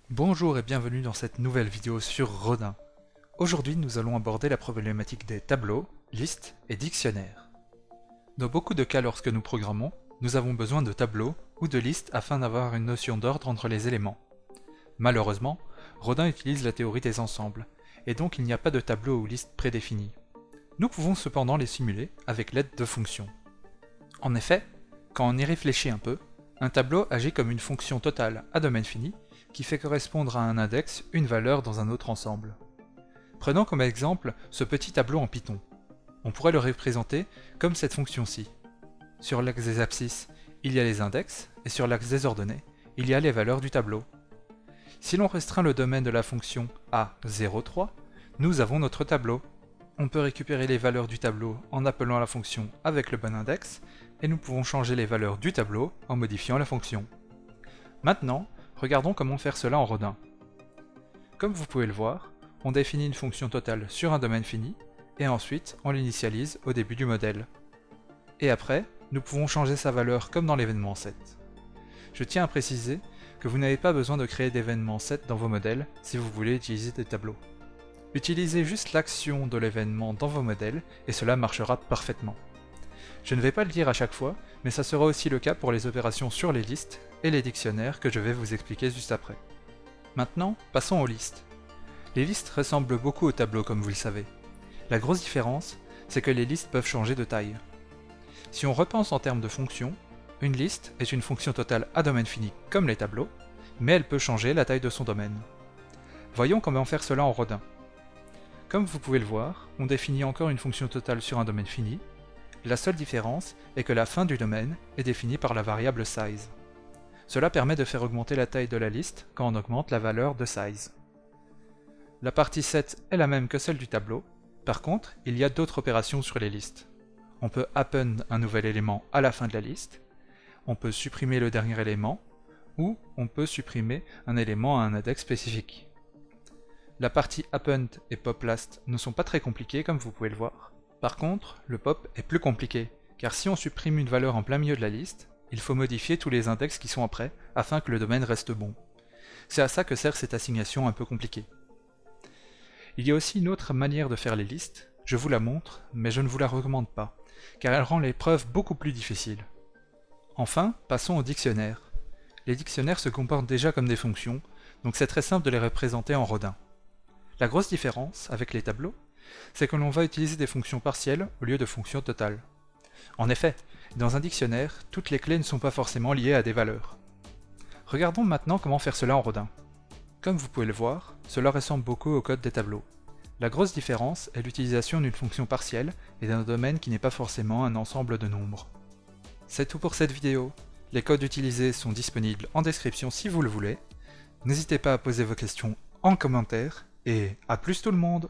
Bonjour et bienvenue dans cette nouvelle vidéo sur Rodin. Aujourd'hui nous allons aborder la problématique des tableaux, listes et dictionnaires. Dans beaucoup de cas lorsque nous programmons, nous avons besoin de tableaux ou de listes afin d'avoir une notion d'ordre entre les éléments. Malheureusement, Rodin utilise la théorie des ensembles, et donc il n'y a pas de tableau ou liste prédéfinis. Nous pouvons cependant les simuler avec l'aide de fonctions. En effet, quand on y réfléchit un peu, un tableau agit comme une fonction totale à domaine fini qui fait correspondre à un index une valeur dans un autre ensemble. Prenons comme exemple ce petit tableau en Python. On pourrait le représenter comme cette fonction-ci. Sur l'axe des abscisses, il y a les index, et sur l'axe des ordonnées, il y a les valeurs du tableau. Si l'on restreint le domaine de la fonction à 0,3, nous avons notre tableau. On peut récupérer les valeurs du tableau en appelant la fonction avec le bon index, et nous pouvons changer les valeurs du tableau en modifiant la fonction. Maintenant, regardons comment faire cela en Rodin. Comme vous pouvez le voir, on définit une fonction totale sur un domaine fini, et ensuite on l'initialise au début du modèle. Et après, nous pouvons changer sa valeur comme dans l'événement set. Je tiens à préciser que vous n'avez pas besoin de créer d'événement set dans vos modèles si vous voulez utiliser des tableaux. Utilisez juste l'action de l'événement dans vos modèles et cela marchera parfaitement. Je ne vais pas le dire à chaque fois, mais ça sera aussi le cas pour les opérations sur les listes et les dictionnaires que je vais vous expliquer juste après. Maintenant, passons aux listes. Les listes ressemblent beaucoup aux tableaux comme vous le savez. La grosse différence, c'est que les listes peuvent changer de taille. Si on repense en termes de fonctions, une liste est une fonction totale à domaine fini comme les tableaux, mais elle peut changer la taille de son domaine. Voyons comment faire cela en Rodin. Comme vous pouvez le voir, on définit encore une fonction totale sur un domaine fini. La seule différence est que la fin du domaine est définie par la variable size. Cela permet de faire augmenter la taille de la liste quand on augmente la valeur de size. La partie set est la même que celle du tableau, par contre, il y a d'autres opérations sur les listes. On peut append un nouvel élément à la fin de la liste, on peut supprimer le dernier élément, ou on peut supprimer un élément à un index spécifique. La partie append et pop last ne sont pas très compliquées comme vous pouvez le voir. Par contre, le pop est plus compliqué, car si on supprime une valeur en plein milieu de la liste, il faut modifier tous les index qui sont après, afin que le domaine reste bon. C'est à ça que sert cette assignation un peu compliquée. Il y a aussi une autre manière de faire les listes, je vous la montre, mais je ne vous la recommande pas, car elle rend l'épreuve beaucoup plus difficile. Enfin, passons aux dictionnaires. Les dictionnaires se comportent déjà comme des fonctions, donc c'est très simple de les représenter en Rodin. La grosse différence avec les tableaux, c'est que l'on va utiliser des fonctions partielles au lieu de fonctions totales. En effet, dans un dictionnaire, toutes les clés ne sont pas forcément liées à des valeurs. Regardons maintenant comment faire cela en Rodin. Comme vous pouvez le voir, cela ressemble beaucoup au code des tableaux. La grosse différence est l'utilisation d'une fonction partielle et d'un domaine qui n'est pas forcément un ensemble de nombres. C'est tout pour cette vidéo. Les codes utilisés sont disponibles en description si vous le voulez. N'hésitez pas à poser vos questions en commentaire, et à plus tout le monde!